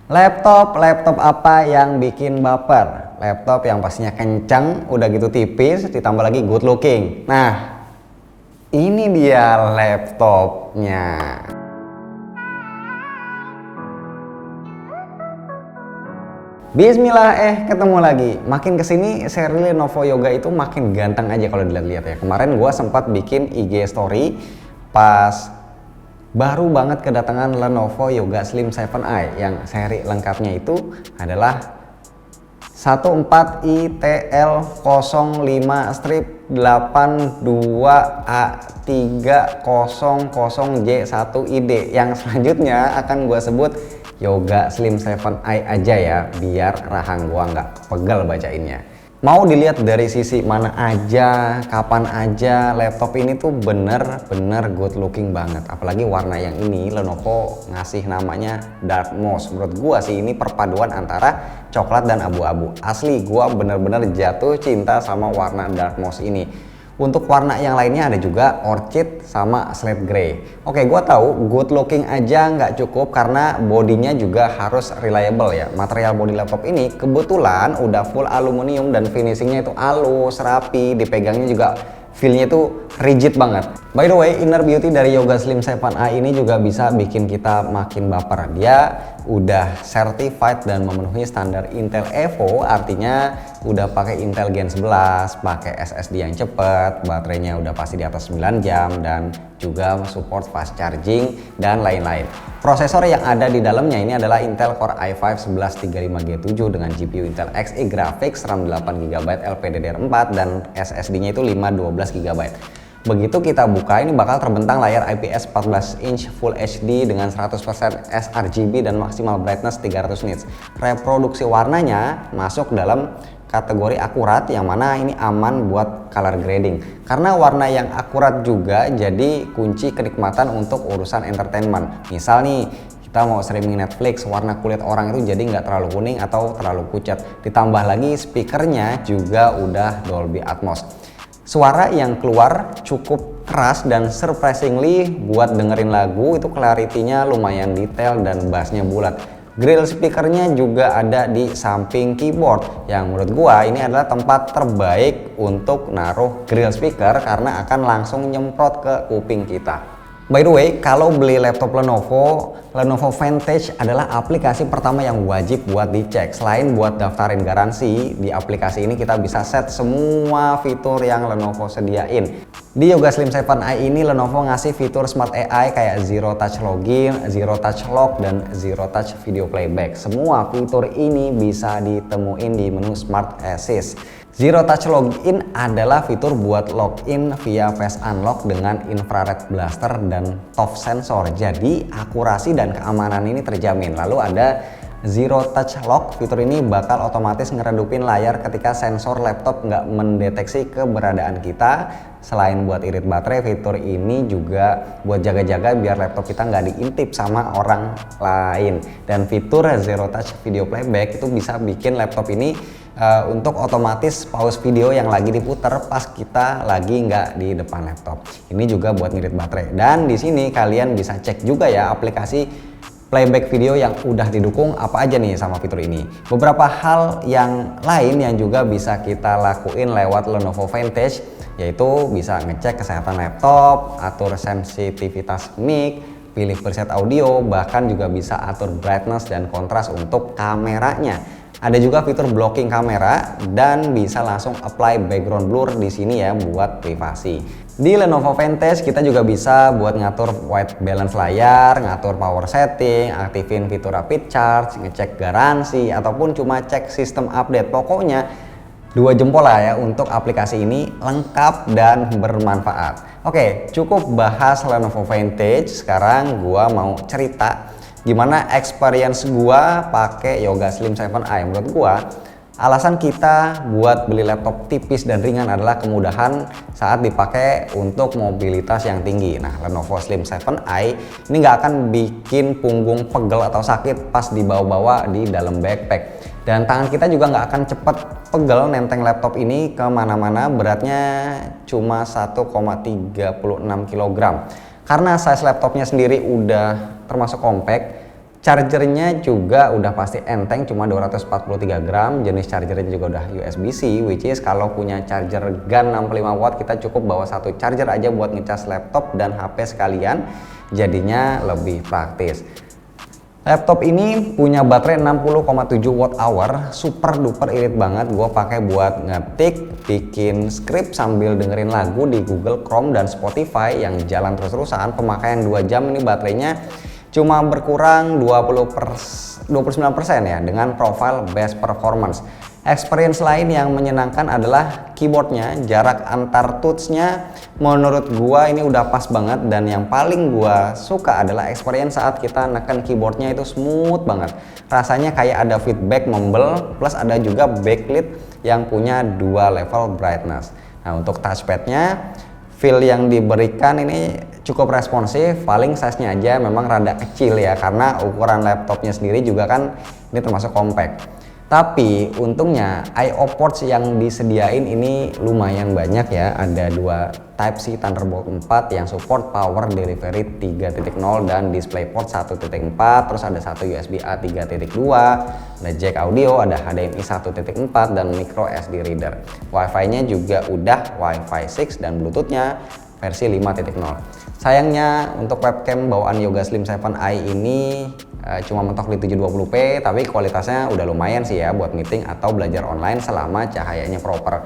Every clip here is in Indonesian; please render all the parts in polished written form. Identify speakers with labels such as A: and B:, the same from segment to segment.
A: Laptop apa yang bikin baper? Laptop yang pastinya kencang, udah gitu tipis, ditambah lagi good looking. Nah, ini dia laptopnya. Bismillah, ketemu lagi. Makin kesini seri Lenovo Yoga itu makin ganteng aja kalau dilihat-lihat ya. Kemarin gua sempat bikin IG story pas baru banget kedatangan Lenovo Yoga Slim 7i yang seri lengkapnya itu adalah 14i TL05-82A300J1ID. Yang selanjutnya akan gua sebut Yoga Slim 7i aja ya, biar rahang gua nggak pegel bacainnya. Mau dilihat dari sisi mana aja, kapan aja, laptop ini tuh bener-bener good looking banget. Apalagi warna yang ini, Lenovo ngasih namanya Dark Moss. Menurut gua sih ini perpaduan antara coklat dan abu-abu. Asli gua bener-bener jatuh cinta sama warna Dark Moss ini. Untuk warna yang lainnya ada juga orchid sama slate gray. Oke, gua tahu good looking aja nggak cukup karena bodinya juga harus reliable ya. Material body laptop ini kebetulan udah full aluminium dan finishingnya itu halus, rapi, dipegangnya juga feel-nya itu rigid banget. By the way, inner beauty dari Yoga Slim 7i ini juga bisa bikin kita makin baper. Dia udah certified dan memenuhi standar Intel Evo, artinya udah pakai Intel Gen 11, pakai SSD yang cepet, baterainya udah pasti di atas 9 jam dan juga support fast charging dan lain-lain. Prosesor yang ada di dalamnya ini adalah Intel Core i5 1135G7 dengan GPU Intel Xe Graphics, RAM 8GB LPDDR4 dan SSD-nya itu 512GB. Begitu kita buka, ini bakal terbentang layar IPS 14 inch Full HD dengan 100% sRGB dan maksimal brightness 300 nits. Reproduksi warnanya masuk dalam kategori akurat, yang mana ini aman buat color grading. Karena warna yang akurat juga jadi kunci kenikmatan untuk urusan entertainment. Misal nih, kita mau streaming Netflix, warna kulit orang itu jadi nggak terlalu kuning atau terlalu pucat. Ditambah lagi speakernya juga udah Dolby Atmos. Suara yang keluar cukup keras dan surprisingly buat dengerin lagu itu clarity-nya lumayan detail dan bassnya bulat. Grill speakernya juga ada di samping keyboard, yang menurut gua ini adalah tempat terbaik untuk naruh grill speaker karena akan langsung nyemprot ke kuping kita. By the way, kalau beli laptop Lenovo Vantage adalah aplikasi pertama yang wajib buat dicek. Selain buat daftarin garansi, di aplikasi ini kita bisa set semua fitur yang Lenovo sediain. Di Yoga Slim 7i ini Lenovo ngasih fitur Smart AI kayak Zero Touch Login, Zero Touch Lock, dan Zero Touch Video Playback. Semua fitur ini bisa ditemuin di menu Smart Assist. Zero Touch Login adalah fitur buat login via Face Unlock dengan infrared blaster dan ToF sensor. Jadi akurasi dan keamanan ini terjamin. Lalu ada Zero Touch Lock, fitur ini bakal otomatis ngeredupin layar ketika sensor laptop nggak mendeteksi keberadaan kita. Selain buat irit baterai, fitur ini juga buat jaga-jaga biar laptop kita nggak diintip sama orang lain. Dan fitur Zero Touch Video Playback itu bisa bikin laptop ini untuk otomatis pause video yang lagi diputar pas kita lagi nggak di depan laptop. Ini juga buat ngirit baterai. Dan di sini kalian bisa cek juga ya aplikasi playback video yang udah didukung apa aja nih sama fitur ini. Beberapa hal yang lain yang juga bisa kita lakuin lewat Lenovo Vantage, yaitu bisa ngecek kesehatan laptop, atur sensitivitas mic, pilih preset audio, bahkan juga bisa atur brightness dan kontras untuk kameranya. Ada juga fitur blocking kamera dan bisa langsung apply background blur di sini ya buat privasi. Di Lenovo Vantage kita juga bisa buat ngatur white balance layar, ngatur power setting, aktifin fitur rapid charge, ngecek garansi, ataupun cuma cek sistem update. Pokoknya 2 jempol lah ya untuk aplikasi ini, lengkap dan bermanfaat. Oke, cukup bahas Lenovo Vantage. Sekarang gua mau cerita gimana experience gua pakai Yoga Slim 7i. Menurut gua alasan kita buat beli laptop tipis dan ringan adalah kemudahan saat dipakai untuk mobilitas yang tinggi. Nah, Lenovo Slim 7i ini nggak akan bikin punggung pegel atau sakit pas dibawa-bawa di dalam backpack. Dan tangan kita juga nggak akan cepet pegel nenteng laptop ini kemana-mana. Beratnya cuma 1,36 kg. Karena size laptopnya sendiri udah termasuk compact, Chargernya juga udah pasti enteng, cuma 243 gram. Jenis chargernya juga udah USB-C, which is kalau punya charger GAN 65 watt kita cukup bawa satu charger aja buat ngecas laptop dan HP sekalian, jadinya lebih praktis. Laptop ini punya baterai 60,7 watt hour, super duper irit banget. Gue pakai buat ngetik, bikin script sambil dengerin lagu di Google Chrome dan Spotify yang jalan terus-terusan. Pemakaian 2 jam ini baterainya cuma berkurang 29% ya dengan profile best performance. Experience lain yang menyenangkan adalah keyboardnya, jarak antar touchnya menurut gua ini udah pas banget, dan yang paling gua suka adalah experience saat kita neken keyboardnya itu smooth banget. Rasanya kayak ada feedback membel, plus ada juga backlit yang punya 2 level brightness. Nah, untuk touchpadnya feel yang diberikan ini cukup responsif, paling size-nya aja memang rada kecil ya karena ukuran laptopnya sendiri juga kan ini termasuk compact. Tapi untungnya I/O ports yang disediain ini lumayan banyak ya, ada 2 Type-C Thunderbolt 4 yang support power delivery 3.0 dan DisplayPort 1.4, terus ada satu USB-A 3.2, ada jack audio, ada HDMI 1.4 dan micro SD reader. Wi-Fi-nya juga udah Wi-Fi 6 dan Bluetooth-nya versi 5.0. Sayangnya untuk webcam bawaan Yoga Slim 7i ini cuma mentok di 720p, tapi kualitasnya udah lumayan sih ya buat meeting atau belajar online selama cahayanya proper.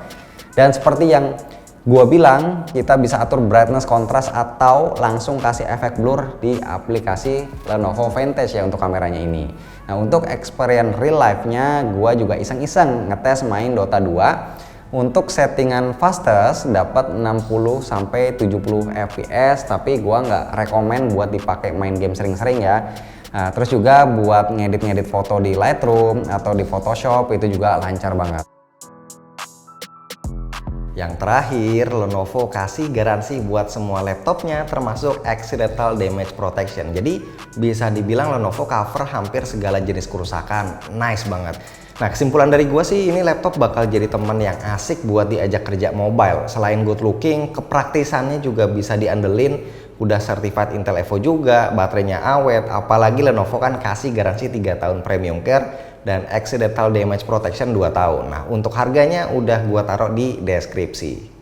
A: Dan seperti yang gua bilang, kita bisa atur brightness, kontras, atau langsung kasih efek blur di aplikasi Lenovo Vantage ya untuk kameranya ini. Nah, untuk experience real life-nya gua juga iseng-iseng ngetes main Dota 2. Untuk settingan fastest dapat 60 sampai 70 fps, tapi gua nggak rekomen buat dipakai main game sering-sering ya. Nah, terus juga buat ngedit-ngedit foto di Lightroom atau di Photoshop itu juga lancar banget. Yang terakhir, Lenovo kasih garansi buat semua laptopnya termasuk accidental damage protection. Jadi bisa dibilang Lenovo cover hampir segala jenis kerusakan. Nice banget. Nah, kesimpulan dari gue sih ini laptop bakal jadi teman yang asik buat diajak kerja mobile. Selain good looking, kepraktisannya juga bisa diandelin. Udah certified Intel Evo juga, baterainya awet, apalagi Lenovo kan kasih garansi 3 tahun premium care dan accidental damage protection 2 tahun. Nah, untuk harganya udah gua taruh di deskripsi.